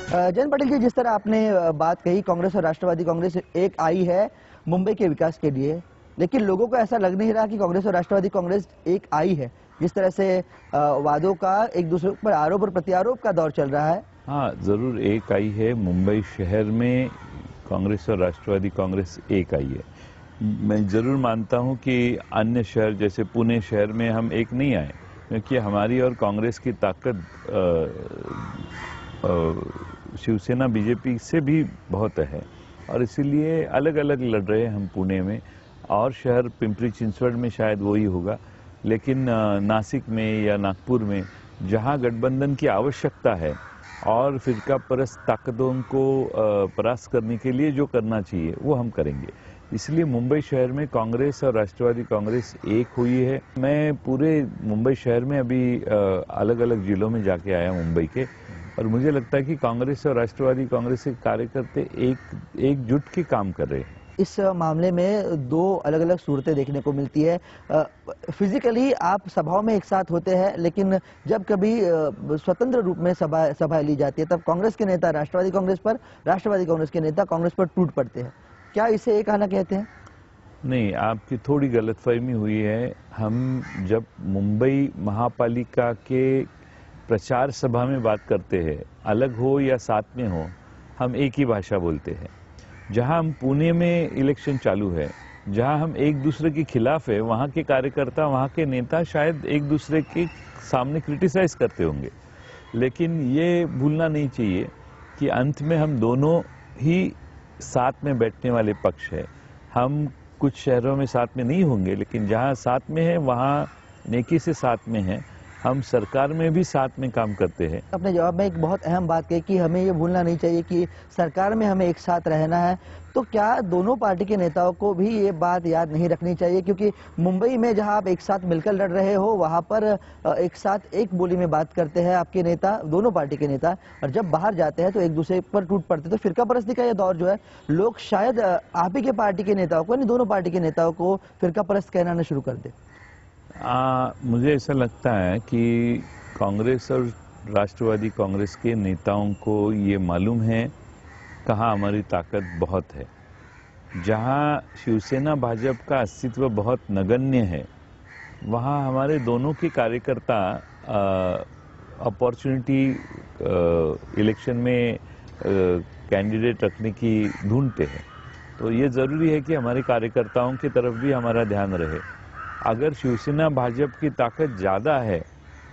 जयंत पाटिल जी, जिस तरह आपने बात कही, कांग्रेस और राष्ट्रवादी कांग्रेस एक आई है मुंबई के विकास के लिए, लेकिन लोगों को ऐसा लग नहीं रहा कि कांग्रेस और राष्ट्रवादी कांग्रेस एक आई है। जिस तरह से वादों का एक दूसरे पर आरोप और प्रत्यारोप का दौर चल रहा है। हाँ, जरूर एक आई है। मुंबई शहर में कांग्रेस और राष्ट्रवादी कांग्रेस एक आई है। मैं जरूर मानता हूँ कि अन्य शहर जैसे पुणे शहर में हम एक नहीं आए, क्योंकि हमारी और कांग्रेस की ताकत शिवसेना बीजेपी से भी बहुत है, और इसीलिए अलग अलग लड़ रहे हैं हम पुणे में। और शहर पिंपरी चिंचवड़ में शायद वही होगा, लेकिन नासिक में या नागपुर में जहां गठबंधन की आवश्यकता है और फिरका परस्त ताकतों को परास्त करने के लिए जो करना चाहिए वो हम करेंगे। इसलिए मुंबई शहर में कांग्रेस और राष्ट्रवादी कांग्रेस एक हुई है। मैं पूरे मुंबई शहर में अभी अलग अलग जिलों में जाके आया मुंबई के, और मुझे लगता है कि कांग्रेस और राष्ट्रवादी कांग्रेस के कार्यकर्ता एकजुट के काम कर रहे हैं। इस मामले में दो अलग अलग सूरतें देखने को मिलती है। फिजिकली आप सभाओं में एक साथ होते हैं, लेकिन जब कभी स्वतंत्र रूप में सभा ली जाती है, तब कांग्रेस के नेता राष्ट्रवादी कांग्रेस पर, राष्ट्रवादी कांग्रेस के नेता कांग्रेस पर टूट पड़ते हैं। क्या इसे एक आना कहते हैं? नहीं, आपकी थोड़ी गलतफहमी हुई है। हम जब मुंबई महापालिका के प्रचार सभा में बात करते हैं, अलग हो या साथ में हो, हम एक ही भाषा बोलते हैं। जहां हम पुणे में इलेक्शन चालू है, जहां हम एक दूसरे के खिलाफ है, वहां के कार्यकर्ता, वहां के नेता शायद एक दूसरे के सामने क्रिटिसाइज करते होंगे, लेकिन ये भूलना नहीं चाहिए कि अंत में हम दोनों ही साथ में बैठने वाले पक्ष है। हम कुछ शहरों में साथ में नहीं होंगे, लेकिन जहां साथ में है वहां नेकी से साथ में है। हम सरकार में भी साथ में काम करते हैं। अपने जवाब में एक बहुत अहम बात कही कि हमें ये भूलना नहीं चाहिए कि सरकार में हमें एक साथ रहना है। तो क्या दोनों पार्टी के नेताओं को भी ये बात याद नहीं रखनी चाहिए? क्योंकि मुंबई में जहां आप एक साथ मिलकर लड़ रहे हो, वहां पर एक साथ एक बोली में बात करते हैं आपके नेता, दोनों पार्टी के नेता, और जब बाहर जाते हैं तो एक दूसरे पर टूट पड़ते। तो फिरका परस्ती का ये दौर जो है, लोग शायद आप ही के पार्टी के नेताओं को, यानी दोनों पार्टी के नेताओं को फिरका परस्त कहना शुरू कर दे। मुझे ऐसा लगता है कि कांग्रेस और राष्ट्रवादी कांग्रेस के नेताओं को ये मालूम है कहाँ हमारी ताकत बहुत है। जहाँ शिवसेना भाजपा का अस्तित्व बहुत नगण्य है, वहाँ हमारे दोनों के कार्यकर्ता अपॉर्चुनिटी इलेक्शन में कैंडिडेट रखने की ढूंढते हैं। तो ये ज़रूरी है कि हमारे कार्यकर्ताओं की तरफ भी हमारा ध्यान रहे। अगर शिवसेना भाजपा की ताकत ज़्यादा है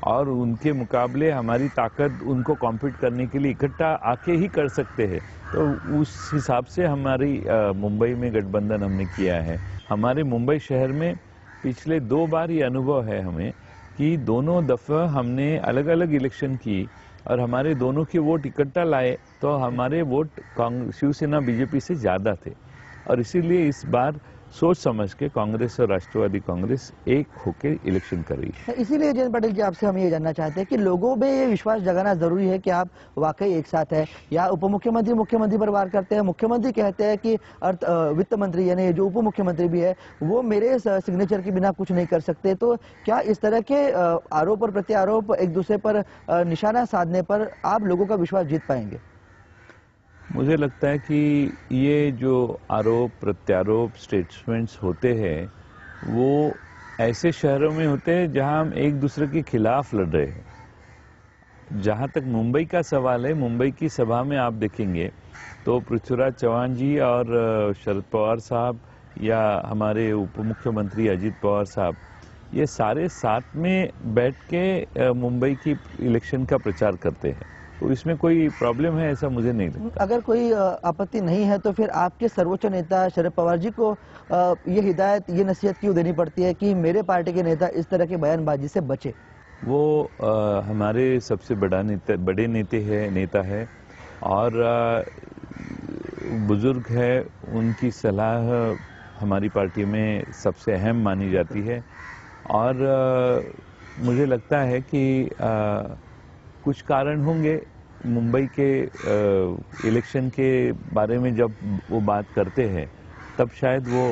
और उनके मुकाबले हमारी ताकत उनको कॉम्पीट करने के लिए इकट्ठा आके ही कर सकते हैं, तो उस हिसाब से हमारी मुंबई में गठबंधन हमने किया है। हमारे मुंबई शहर में पिछले 2 बार ये अनुभव है हमें कि दोनों दफ़ा हमने अलग अलग इलेक्शन की और हमारे दोनों के वोट इकट्ठा लाए, तो हमारे वोट शिवसेना बीजेपी से ज़्यादा थे। और इसीलिए इस बार सोच समझ के कांग्रेस और राष्ट्रवादी कांग्रेस एक होकर इलेक्शन कर रही है। इसीलिए जयंत पाटिल जी, आपसे हम ये जानना चाहते हैं कि लोगों में ये विश्वास जगाना जरूरी है कि आप वाकई एक साथ है, या उप मुख्यमंत्री मुख्यमंत्री पर वार करते हैं, मुख्यमंत्री कहते हैं कि वित्त मंत्री यानी जो उप मुख्यमंत्री भी है वो मेरे सिग्नेचर के बिना कुछ नहीं कर सकते। तो क्या इस तरह के आरोप और प्रत्यारोप एक दूसरे पर निशाना साधने पर आप लोगों का विश्वास जीत पाएंगे? मुझे लगता है कि ये जो आरोप प्रत्यारोप स्टेटमेंट्स होते हैं वो ऐसे शहरों में होते हैं जहां हम एक दूसरे के खिलाफ लड़ रहे हैं। जहां तक मुंबई का सवाल है, मुंबई की सभा में आप देखेंगे तो पृथ्वीराज चौहान जी और शरद पवार साहब या हमारे उप मुख्यमंत्री अजित पवार साहब, ये सारे साथ में बैठ के मुंबई की इलेक्शन का प्रचार करते हैं। तो इसमें कोई प्रॉब्लम है ऐसा मुझे नहीं लगता। अगर कोई आपत्ति नहीं है तो फिर आपके सर्वोच्च नेता शरद पवार जी को ये हिदायत, ये नसीहत क्यों देनी पड़ती है कि मेरे पार्टी के नेता इस तरह की बयानबाजी से बचे? वो हमारे सबसे बड़े नेता है और बुजुर्ग है। उनकी सलाह हमारी पार्टी में सबसे अहम मानी जाती है, और मुझे लगता है कि कुछ कारण होंगे मुंबई के इलेक्शन के बारे में। जब वो बात करते हैं तब शायद वो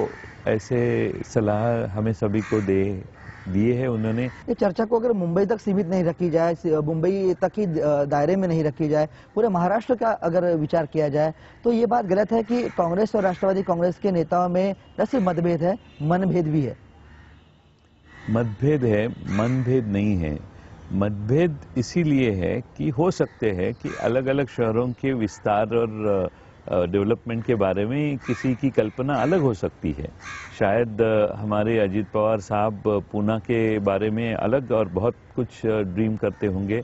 ऐसे सलाह हमें सभी को दे दिए हैं उन्होंने। ये चर्चा को अगर मुंबई तक सीमित नहीं रखी जाए, मुंबई तक ही दायरे में नहीं रखी जाए, पूरे महाराष्ट्र का अगर विचार किया जाए, तो ये बात गलत है कि कांग्रेस और राष्ट्रवादी कांग्रेस के नेताओं में न सिर्फ मतभेद है, मनभेद भी है। मतभेद है, मनभेद नहीं है। मतभेद इसीलिए है कि हो सकते हैं कि अलग अलग शहरों के विस्तार और डेवलपमेंट के बारे में किसी की कल्पना अलग हो सकती है। शायद हमारे अजीत पवार साहब पूना के बारे में अलग और बहुत कुछ ड्रीम करते होंगे।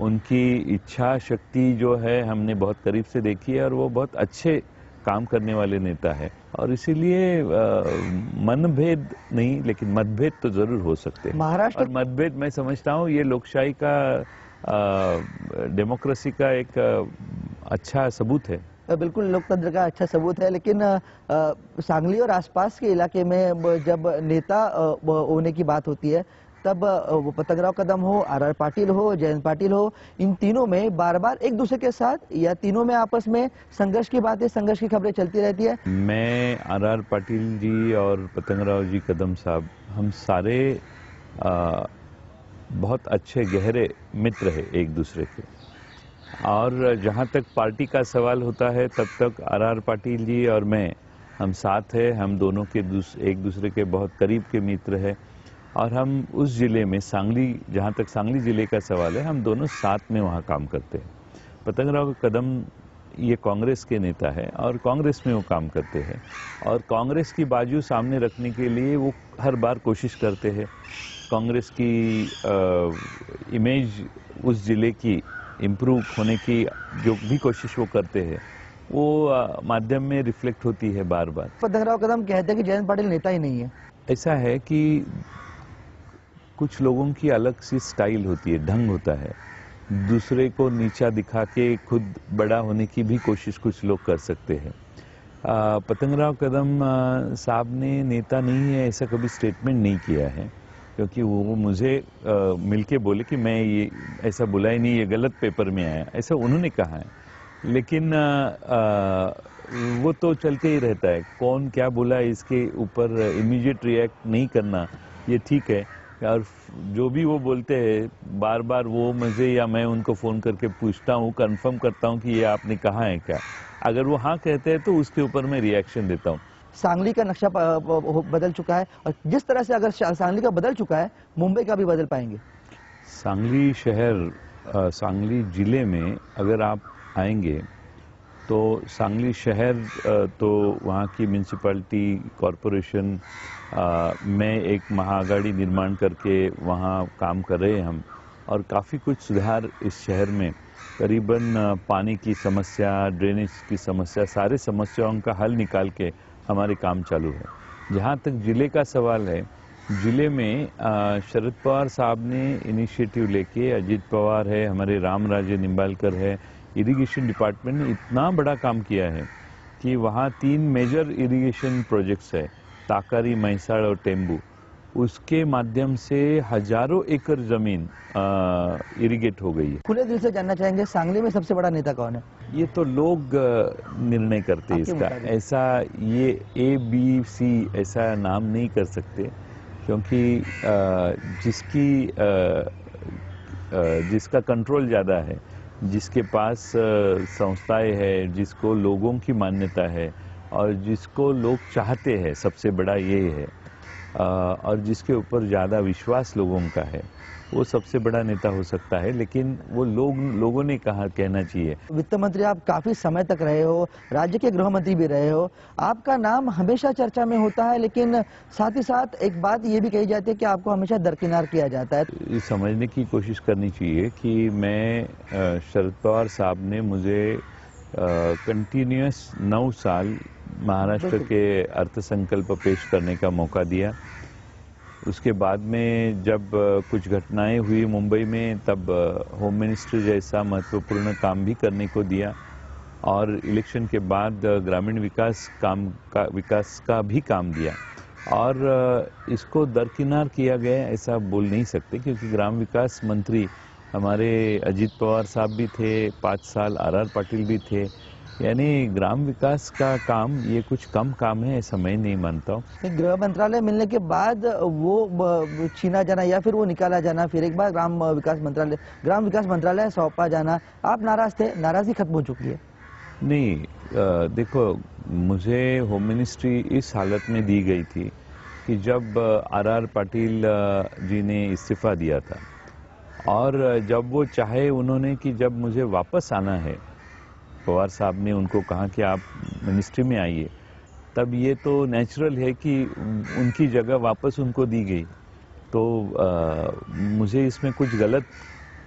उनकी इच्छा शक्ति जो है हमने बहुत करीब से देखी है और वो बहुत अच्छे काम करने वाले नेता है, और इसीलिए मनभेद नहीं लेकिन मतभेद तो जरूर हो सकते हैं। महाराष्ट्र और मतभेद मैं समझता हूँ ये लोकशाही का, डेमोक्रेसी का एक अच्छा सबूत है। बिल्कुल लोकतंत्र का अच्छा सबूत है, लेकिन सांगली और आसपास के इलाके में जब नेता होने की बात होती है, तब पतंगराव कदम हो, आर पाटिल हो, जयंत पाटिल हो, इन तीनों में बार बार एक दूसरे के साथ या तीनों में आपस में संघर्ष की बातें, संघर्ष की खबरें चलती रहती है। मैं आर पाटिल जी और पतंगराव जी कदम साहब, हम सारे बहुत अच्छे गहरे मित्र हैं एक दूसरे के, और जहाँ तक पार्टी का सवाल होता है तब तक आर पाटिल जी और मैं, हम साथ हैं। हम दोनों के एक दूसरे के बहुत करीब के मित्र हैं, और हम उस जिले में सांगली, जहाँ तक सांगली जिले का सवाल है, हम दोनों साथ में वहाँ काम करते हैं। पतंगराव कदम ये कांग्रेस के नेता है और कांग्रेस में वो काम करते हैं, और कांग्रेस की बाजू सामने रखने के लिए वो हर बार कोशिश करते हैं। कांग्रेस की इमेज उस जिले की इम्प्रूव होने की जो भी कोशिश वो करते हैं, वो माध्यम में रिफ्लेक्ट होती है बार बार। पतंगराव कदम कहते हैं कि जयंत पाटिल नेता ही नहीं है। ऐसा है कि कुछ लोगों की अलग सी स्टाइल होती है, ढंग होता है। दूसरे को नीचा दिखा के खुद बड़ा होने की भी कोशिश कुछ लोग कर सकते हैं। पतंगराव कदम साहब ने नेता नहीं है ऐसा कभी स्टेटमेंट नहीं किया है, क्योंकि वो मुझे मिलके बोले कि मैं ये ऐसा बोला ही नहीं, ये गलत पेपर में आया, ऐसा उन्होंने कहा है। लेकिन वो तो चलते ही रहता है, कौन क्या बोला इसके ऊपर इमीडिएट रिएक्ट नहीं करना ये ठीक है। और जो भी वो बोलते हैं बार बार वो मुझे या मैं उनको फ़ोन करके पूछता हूँ, कंफर्म करता हूँ कि ये आपने कहा है क्या। अगर वो हाँ कहते हैं तो उसके ऊपर मैं रिएक्शन देता हूँ। सांगली का नक्शा बदल चुका है, और जिस तरह से अगर सांगली का बदल चुका है, मुंबई का भी बदल पाएंगे। सांगली शहर, सांगली जिले में अगर आप आएंगे तो सांगली शहर, तो वहाँ की म्यूनसिपैलिटी कॉरपोरेशन में एक महागाड़ी निर्माण करके वहाँ काम कर रहे हैं हम, और काफ़ी कुछ सुधार इस शहर में, करीबन पानी की समस्या, ड्रेनेज की समस्या, सारे समस्याओं का हल निकाल के हमारे काम चालू है। जहाँ तक जिले का सवाल है, जिले में शरद पवार साहब ने इनिशिएटिव लेके, अजीत पवार है, हमारे राम राज्य निम्बालकर है, इरिगेशन डिपार्टमेंट ने इतना बड़ा काम किया है कि वहाँ 3 मेजर इरिगेशन प्रोजेक्ट्स है, ताकारी, मैसाड़ और टेम्बू। उसके माध्यम से हजारों एकड़ जमीन इरिगेट हो गई है। खुले दिल से जानना चाहेंगे, सांगली में सबसे बड़ा नेता कौन है? ये तो लोग निर्णय करते हैं इसका, ऐसा ये ABC ऐसा नाम नहीं कर सकते, क्योंकि जिसका कंट्रोल ज़्यादा है, जिसके पास संस्थाएं है, जिसको लोगों की मान्यता है और जिसको लोग चाहते हैं, सबसे बड़ा ये है, और जिसके ऊपर ज़्यादा विश्वास लोगों का है, वो सबसे बड़ा नेता हो सकता है। लेकिन वो लोगों ने कहना चाहिए। वित्त मंत्री आप काफी समय तक रहे हो, राज्य के गृह मंत्री भी रहे हो, आपका नाम हमेशा चर्चा में होता है, लेकिन साथ ही साथ एक बात ये भी कही जाती है कि आपको हमेशा दरकिनार किया जाता है। ये समझने की कोशिश करनी चाहिए कि मैं, शरद पवार साहब ने मुझे कंटिन्यूअस 9 साल महाराष्ट्र के अर्थसंकल्प पेश करने का मौका दिया। उसके बाद में जब कुछ घटनाएं हुई मुंबई में, तब होम मिनिस्टर जैसा महत्वपूर्ण काम भी करने को दिया, और इलेक्शन के बाद ग्रामीण विकास का भी काम दिया। और इसको दरकिनार किया गया ऐसा बोल नहीं सकते, क्योंकि ग्राम विकास मंत्री हमारे अजीत पवार साहब भी थे, 5 साल आर पाटिल भी थे, यानी ग्राम विकास का काम ये कुछ कम काम है ऐसा मैं नहीं मानता हूँ। गृह मंत्रालय मिलने के बाद वो छीना जाना या फिर वो निकाला जाना, फिर एक बार ग्राम विकास मंत्रालय सौंपा जाना, आप नाराज थे, नाराजगी खत्म हो चुकी है? नहीं, देखो, मुझे होम मिनिस्ट्री इस हालत में दी गई थी कि जब आर पाटिल जी ने इस्तीफा दिया था, और जब वो चाहे उन्होंने कि जब मुझे वापस आना है, पवार साहब ने उनको कहा कि आप मिनिस्ट्री में आइए, तब ये तो नेचुरल है कि उनकी जगह वापस उनको दी गई। तो मुझे इसमें कुछ गलत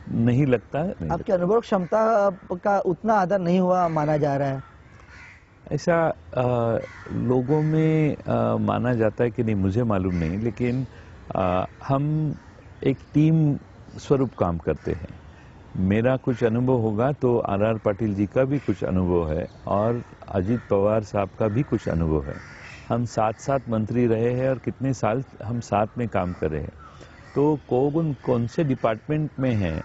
नहीं लगता। आपके अनुभव क्षमता का उतना आदर नहीं हुआ माना जा रहा है? ऐसा लोगों में माना जाता है कि नहीं, मुझे मालूम नहीं, लेकिन हम एक टीम स्वरूप काम करते हैं। मेरा कुछ अनुभव होगा तो आर पाटिल जी का भी कुछ अनुभव है और अजीत पवार साहब का भी कुछ अनुभव है। हम साथ साथ मंत्री रहे हैं और कितने साल हम साथ में काम कर रहे हैं, तो कौन से डिपार्टमेंट में है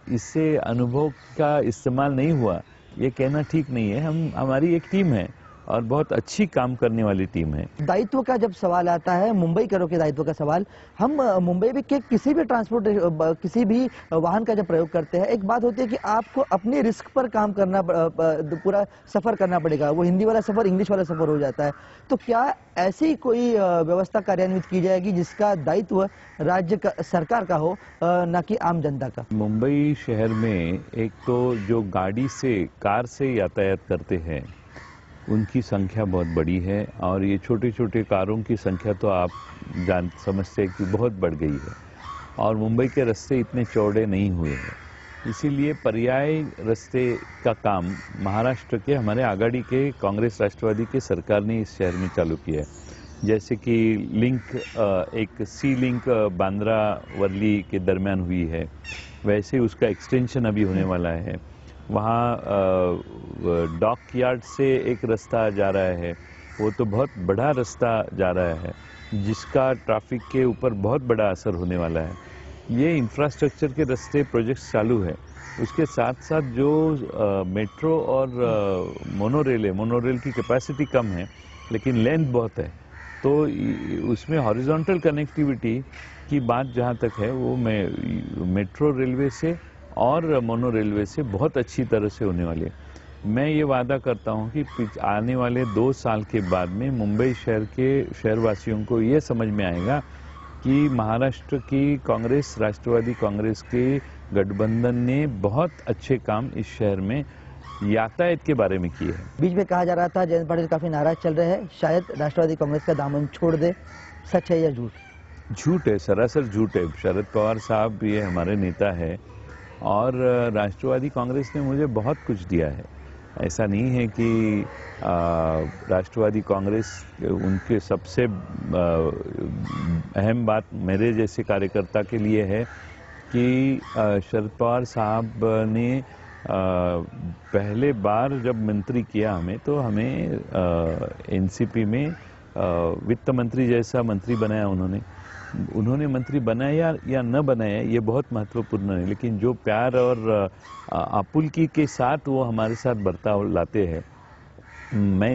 इससे अनुभव का इस्तेमाल नहीं हुआ ये कहना ठीक नहीं है। हमारी एक टीम है और बहुत अच्छी काम करने वाली टीम है। दायित्व का जब सवाल आता है, मुंबई करो के दायित्व का सवाल, हम मुंबई में के किसी भी किसी भी वाहन का जब प्रयोग करते हैं, एक बात होती है कि आपको अपने रिस्क पर काम करना, पूरा सफर करना पड़ेगा। वो हिंदी वाला सफर इंग्लिश वाला सफर हो जाता है। तो क्या ऐसी कोई व्यवस्था कार्यान्वित की जाएगी जिसका दायित्व सरकार का हो, न कि आम जनता का? मुंबई शहर में एक तो जो कार से यातायात करते हैं उनकी संख्या बहुत बड़ी है, और ये छोटे छोटे कारों की संख्या तो आप समझते हैं कि बहुत बढ़ गई है, और मुंबई के रास्ते इतने चौड़े नहीं हुए हैं। इसीलिए पर्याय रास्ते का काम महाराष्ट्र के हमारे आघाड़ी के कांग्रेस राष्ट्रवादी के सरकार ने इस शहर में चालू किया है। जैसे कि एक सी लिंक बांद्रा वर्ली के दरमियान हुई है, वैसे उसका एक्सटेंशन अभी होने वाला है। वहाँ डॉक यार्ड से एक रास्ता जा रहा है, वो तो बहुत बड़ा रास्ता जा रहा है जिसका ट्रैफिक के ऊपर बहुत बड़ा असर होने वाला है। ये इंफ्रास्ट्रक्चर के रास्ते प्रोजेक्ट्स चालू है। उसके साथ साथ जो मेट्रो और मोनोरेल की कैपेसिटी कम है लेकिन लेंथ बहुत है, तो उसमें हॉरिजॉन्टल कनेक्टिविटी की बात जहाँ तक है वो मेट्रो रेलवे से और मोनो रेलवे से बहुत अच्छी तरह से होने वाली है। मैं ये वादा करता हूँ कि आने वाले 2 साल के बाद में मुंबई शहर के शहरवासियों को ये समझ में आएगा कि महाराष्ट्र की कांग्रेस राष्ट्रवादी कांग्रेस के गठबंधन ने बहुत अच्छे काम इस शहर में यातायात के बारे में किए हैं। बीच में कहा जा रहा था जयंत पाटिल काफी नाराज चल रहे हैं, शायद राष्ट्रवादी कांग्रेस का दामन छोड़ दे, सच है या झूठ? झूठ है, सरासर झूठ है। शरद पवार साहब ये हमारे नेता है और राष्ट्रवादी कांग्रेस ने मुझे बहुत कुछ दिया है। ऐसा नहीं है कि राष्ट्रवादी कांग्रेस उनके सबसे अहम बात मेरे जैसे कार्यकर्ता के लिए है कि शरद पवार साहब ने पहले बार जब मंत्री किया हमें, तो हमें एनसीपी में वित्त मंत्री जैसा मंत्री बनाया उन्होंने मंत्री बनाया या न बनाया ये बहुत महत्वपूर्ण है, लेकिन जो प्यार और आपुलकी के साथ वो हमारे साथ बर्ताव लाते हैं,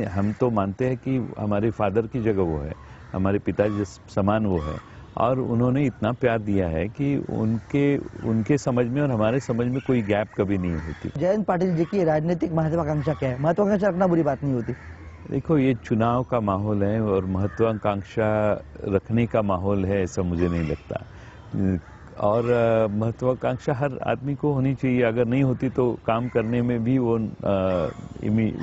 हम तो मानते हैं कि हमारे फादर की जगह वो है, हमारे पिताजी समान वो है, और उन्होंने इतना प्यार दिया है कि उनके समझ में और हमारे समझ में कोई गैप कभी नहीं होती। जयंत पाटिल जी की राजनीतिक महत्वाकांक्षा क्या है? महत्वाकांक्षा रखना बुरी बात नहीं होती। देखो, ये चुनाव का माहौल है और महत्वाकांक्षा रखने का माहौल है ऐसा मुझे नहीं लगता। और महत्वाकांक्षा हर आदमी को होनी चाहिए, अगर नहीं होती तो काम करने में भी वो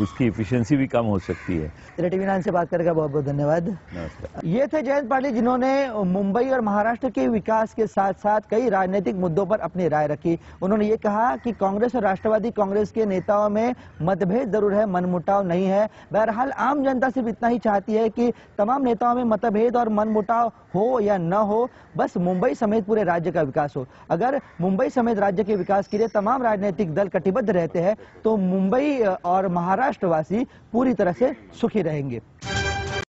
उसकी एफिशिएंसी भी कम हो सकती है। टीवी 9 से बात करके बहुत बहुत धन्यवाद। नमस्कार। ये थे जयंत पाटिल जिन्होंने मुंबई और महाराष्ट्र के विकास के साथ साथ कई राजनीतिक मुद्दों पर अपनी राय रखी। उन्होंने ये कहा कि कांग्रेस और राष्ट्रवादी कांग्रेस के नेताओं में मतभेद जरूर है, मनमुटाव नहीं है। बहरहाल आम जनता सिर्फ इतना ही चाहती है कि तमाम नेताओं में मतभेद और मनमुटाव हो या न हो, बस मुंबई समेत पूरे राज्य का विकास हो। अगर मुंबई समेत राज्य के विकास के लिए तमाम राजनीतिक दल कटिबद्ध रहते हैं तो मुंबई और महाराष्ट्रवासी पूरी तरह से सुखी रहेंगे।